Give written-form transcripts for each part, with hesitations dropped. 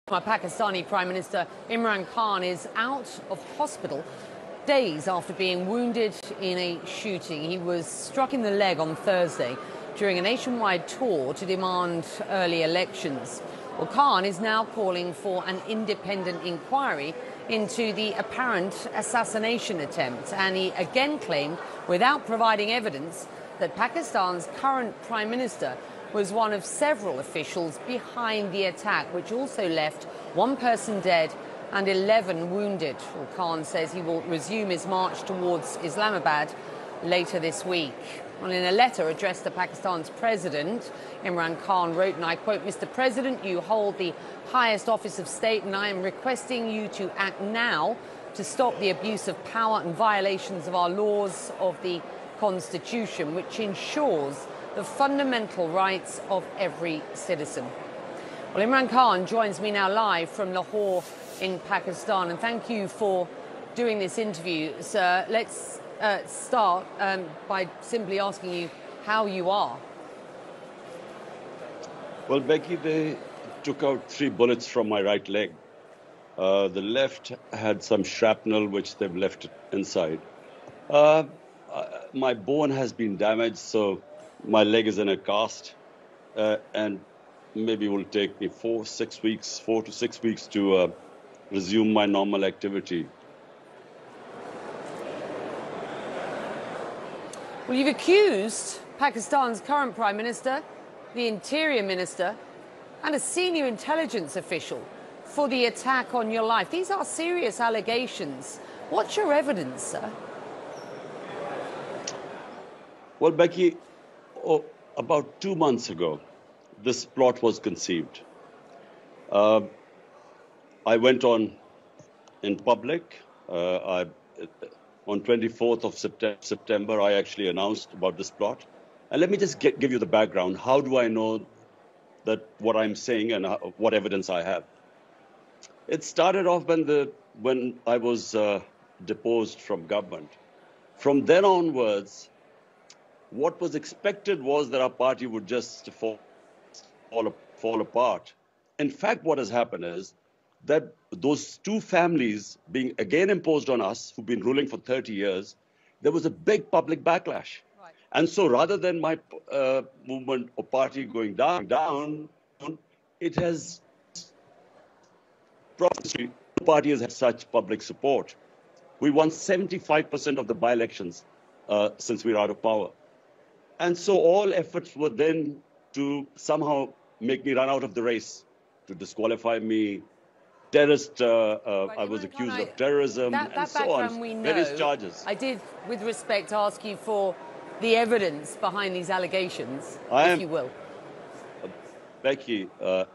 Pakistani Prime Minister Imran Khan is out of hospital days after being wounded in a shooting. He was struck in the leg on Thursday during a nationwide tour to demand early elections. Well, Khan is now calling for an independent inquiry into the apparent assassination attempt, and he again claimed, without providing evidence, that Pakistan's current Prime Minister was one of several officials behind the attack, which also left one person dead and 11 wounded. Well, Khan says he will resume his march towards Islamabad later this week. Well, in a letter addressed to Pakistan's president, Imran Khan wrote, and I quote, "Mr. President, you hold the highest office of state, and I am requesting you to act now to stop the abuse of power and violations of our laws of the Constitution, which ensures the fundamental rights of every citizen." Well, Imran Khan joins me now live from Lahore in Pakistan, and thank you for doing this interview, sir. Let's start by simply asking you how you are. Well, Becky, they took out 3 bullets from my right leg. The left had some shrapnel, which they've left inside. My bone has been damaged, so my leg is in a cast, and maybe it will take me 4 to 6 weeks to resume my normal activity. Well, you've accused Pakistan's current Prime Minister, the Interior Minister, and a senior intelligence official for the attack on your life. These are serious allegations. What's your evidence, sir? Well, Becky, about 2 months ago, this plot was conceived. I went on in public. On 24th of September, I actually announced about this plot. And let me just give you the background. How do I know that what I'm saying and what evidence I have? It started off when I was deposed from government. From then onwards, what was expected was that our party would just fall apart. In fact, what has happened is that those 2 families being again imposed on us, who've been ruling for 30 years, there was a big public backlash. Right. And so rather than my movement or party going down, it has, the party has had such public support. We won 75% of the by-elections since we were out of power. And so all efforts were then to somehow make me run out of the race, to disqualify me. Terrorist, I was accused of terrorism and so on, various charges. I did, with respect, ask you for the evidence behind these allegations, if you will. Becky,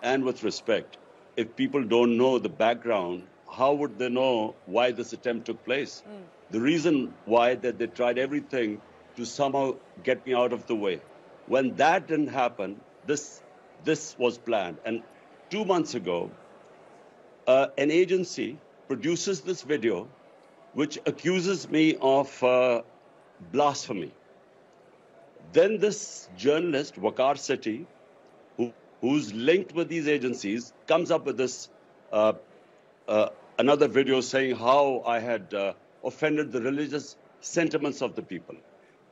and with respect, if people don't know the background, how would they know why this attempt took place? The reason why that they tried everything to somehow get me out of the way. When that didn't happen, this was planned. And 2 months ago, an agency produces this video which accuses me of blasphemy. Then this journalist, Waqar Sethi, who's linked with these agencies, comes up with this another video saying how I had offended the religious sentiments of the people.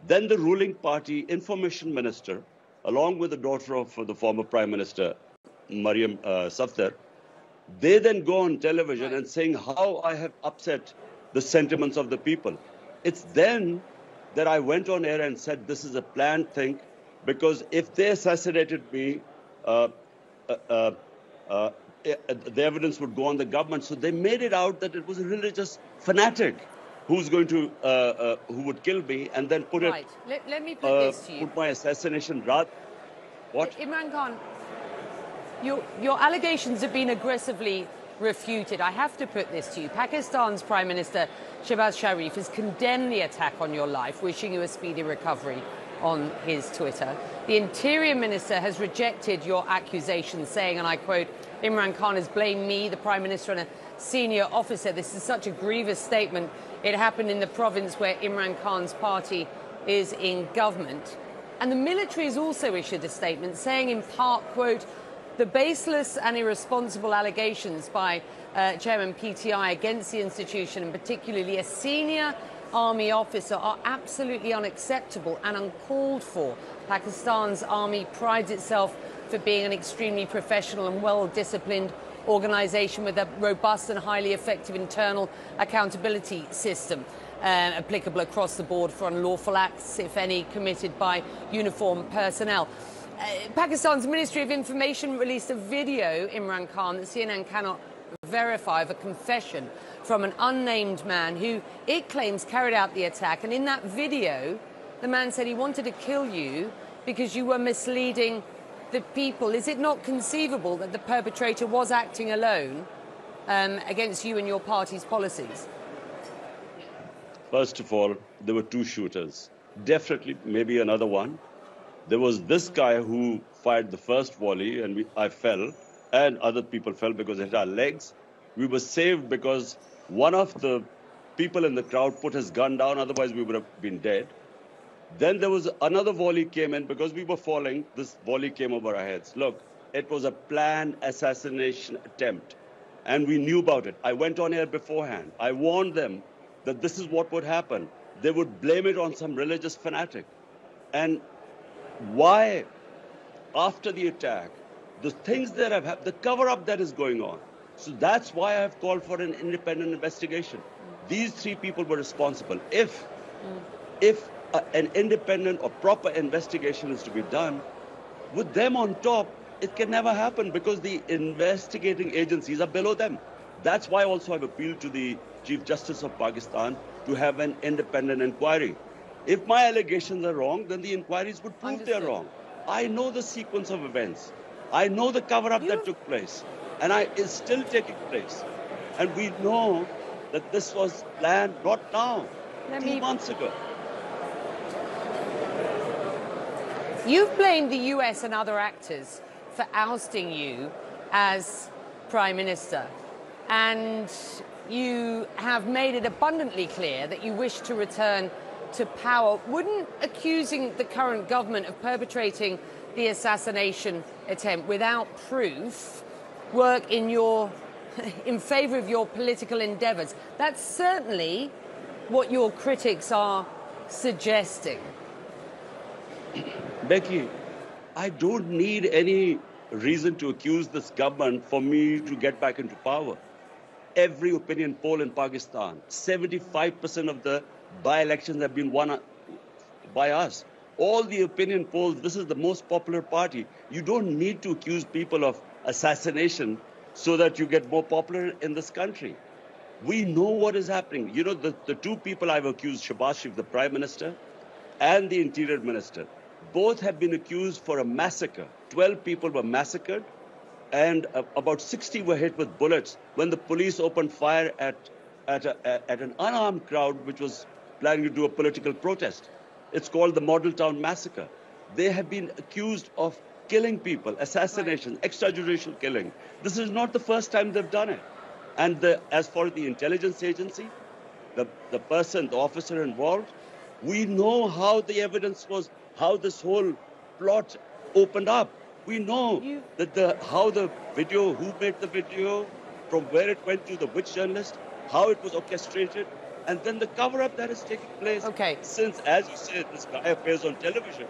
Then the ruling party information minister, along with the daughter of the former Prime Minister, Maryam Safdar, they then go on television and saying how I have upset the sentiments of the people. It's then that I went on air and said this is a planned thing, because if they assassinated me, the evidence would go on the government. So they made it out that it was a religious fanatic who's going to, who would kill me, and then put it. Let me put this to you. Put my assassination right. What? Imran Khan, your allegations have been aggressively refuted. I have to put this to you. Pakistan's Prime Minister Shehbaz Sharif has condemned the attack on your life, wishing you a speedy recovery on his Twitter. The Interior Minister has rejected your accusations, saying, and I quote, Imran Khan has blamed me, the Prime Minister, and a senior officer. This is such a grievous statement. It happened in the province where Imran Khan's party is in government. And the military has also issued a statement saying, in part, quote, the baseless and irresponsible allegations by Chairman PTI against the institution, and particularly a senior army officer, are absolutely unacceptable and uncalled for. Pakistan's army prides itself for being an extremely professional and well-disciplined organisation with a robust and highly effective internal accountability system applicable across the board for unlawful acts, if any, committed by uniformed personnel. Pakistan's Ministry of Information released a video, Imran Khan, that CNN cannot verify, of a confession from an unnamed man who it claims carried out the attack. And in that video, the man said he wanted to kill you because you were misleading the people. Is it not conceivable that the perpetrator was acting alone against you and your party's policies? First of all, there were two shooters. Definitely, maybe another one. There was this guy who fired the first volley, and I fell, and other people fell because it hit our legs. We were saved because one of the people in the crowd put his gun down, otherwise we would have been dead. Then there was another volley came in because we were falling. This volley came over our heads. Look, it was a planned assassination attempt, and we knew about it. I went on air beforehand. I warned them that this is what would happen. They would blame it on some religious fanatic. And why, after the attack, the things that have happened, the cover-up that is going on. So that's why I have called for an independent investigation. These three people were responsible. If an independent or proper investigation is to be done, with them on top, it can never happen because the investigating agencies are below them. That's why also I've appealed to the Chief Justice of Pakistan to have an independent inquiry. If my allegations are wrong, then the inquiries would prove they're wrong. I know the sequence of events. I know the cover-up that took place, and it's still taking place. And we know that this was planned not now, 2 months ago. You've blamed the US and other actors for ousting you as Prime Minister, and you have made it abundantly clear that you wish to return to power. Wouldn't accusing the current government of perpetrating the assassination attempt without proof work in favour of your political endeavours? That's certainly what your critics are suggesting. Becky, I don't need any reason to accuse this government for me to get back into power. Every opinion poll in Pakistan, 75% of the by-elections have been won by us. All the opinion polls, this is the most popular party. You don't need to accuse people of assassination so that you get more popular in this country. We know what is happening. You know, the two people I've accused, Shahbaz Sharif, the Prime Minister, and the Interior Minister, both have been accused for a massacre. 12 people were massacred, and about 60 were hit with bullets when the police opened fire at an unarmed crowd which was planning to do a political protest. It's called the Model Town Massacre. They have been accused of killing people, assassination, extrajudicial killing. This is not the first time they've done it. And as for the intelligence agency, the person, the officer involved, we know how the evidence was, how this whole plot opened up. We know that how the video, who made the video, from where it went to the which journalist, how it was orchestrated, and then the cover-up that is taking place. Okay. Since, as you said, this guy appears on television.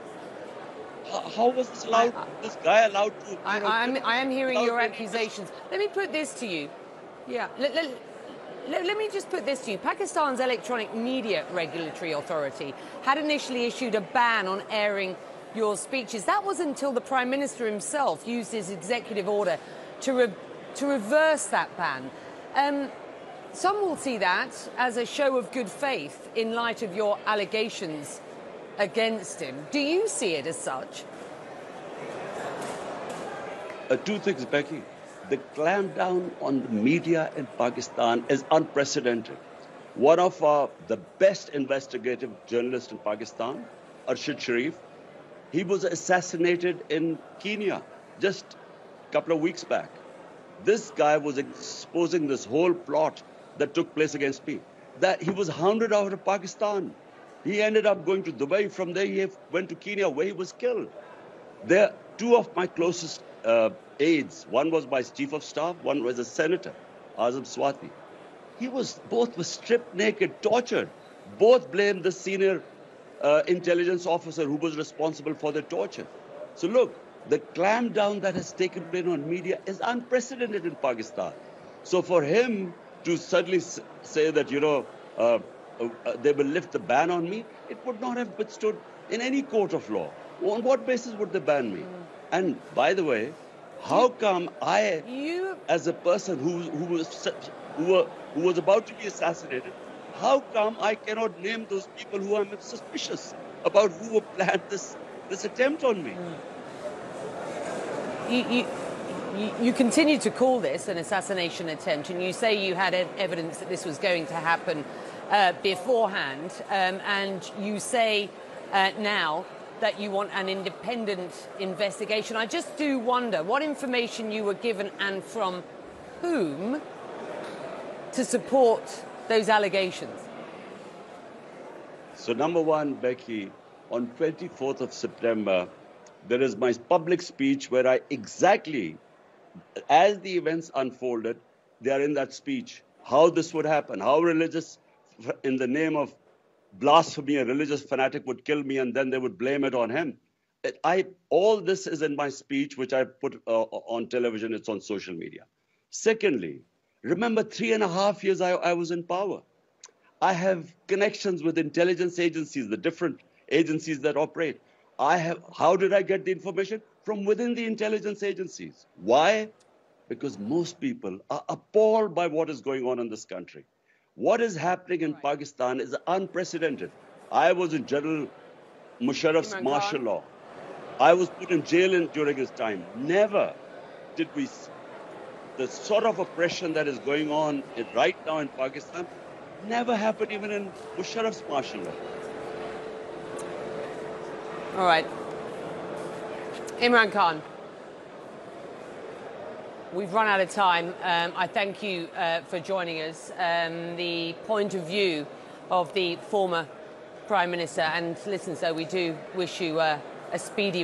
How was this allowed? This guy allowed to? I am hearing your accusations. Let me put this to you. Yeah. Let me just put this to you. Pakistan's Electronic Media Regulatory Authority had initially issued a ban on airing your speeches. That was until the Prime Minister himself used his executive order to reverse that ban. Some will see that as a show of good faith in light of your allegations against him. Do you see it as such? Two things, Becky. The clampdown on the media in Pakistan is unprecedented. One of the best investigative journalists in Pakistan, Arshad Sharif, he was assassinated in Kenya just a couple of weeks back. This guy was exposing this whole plot that took place against me. That he was hounded out of Pakistan. He ended up going to Dubai. From there, he went to Kenya, where he was killed. Two of my closest aides. One was my chief of staff, one was a senator, Azam Swati. Both were stripped naked, tortured. Both blamed the senior intelligence officer who was responsible for the torture. So look, the clampdown that has taken place on media is unprecedented in Pakistan. So for him to suddenly say that, they will lift the ban on me, it would not have withstood in any court of law. On what basis would they ban me? And by the way, how come as a person who was about to be assassinated, how come I cannot name those people who I'm suspicious about who planned this attempt on me? You continue to call this an assassination attempt, and you say you had evidence that this was going to happen beforehand, and you say now that you want an independent investigation. I just do wonder what information you were given and from whom to support those allegations. So number one, Becky, on 24th of September, there is my public speech where I exactly, as the events unfolded, they are in that speech, how this would happen, how religious, in the name of blasphemy, a religious fanatic would kill me and then they would blame it on him. All this is in my speech, which I put on television, it's on social media. Secondly, remember 3.5 years I was in power. I have connections with intelligence agencies, the different agencies that operate. How did I get the information? From within the intelligence agencies. Why? Because most people are appalled by what is going on in this country. What is happening in Pakistan is unprecedented. I was in General Musharraf's martial law. I was put in jail during his time. Never did we... The sort of oppression that is going on right now in Pakistan never happened even in Musharraf's martial law. All right. Imran Khan, we've run out of time. I thank you for joining us. The point of view of the former Prime Minister, and listen, so we do wish you a speedy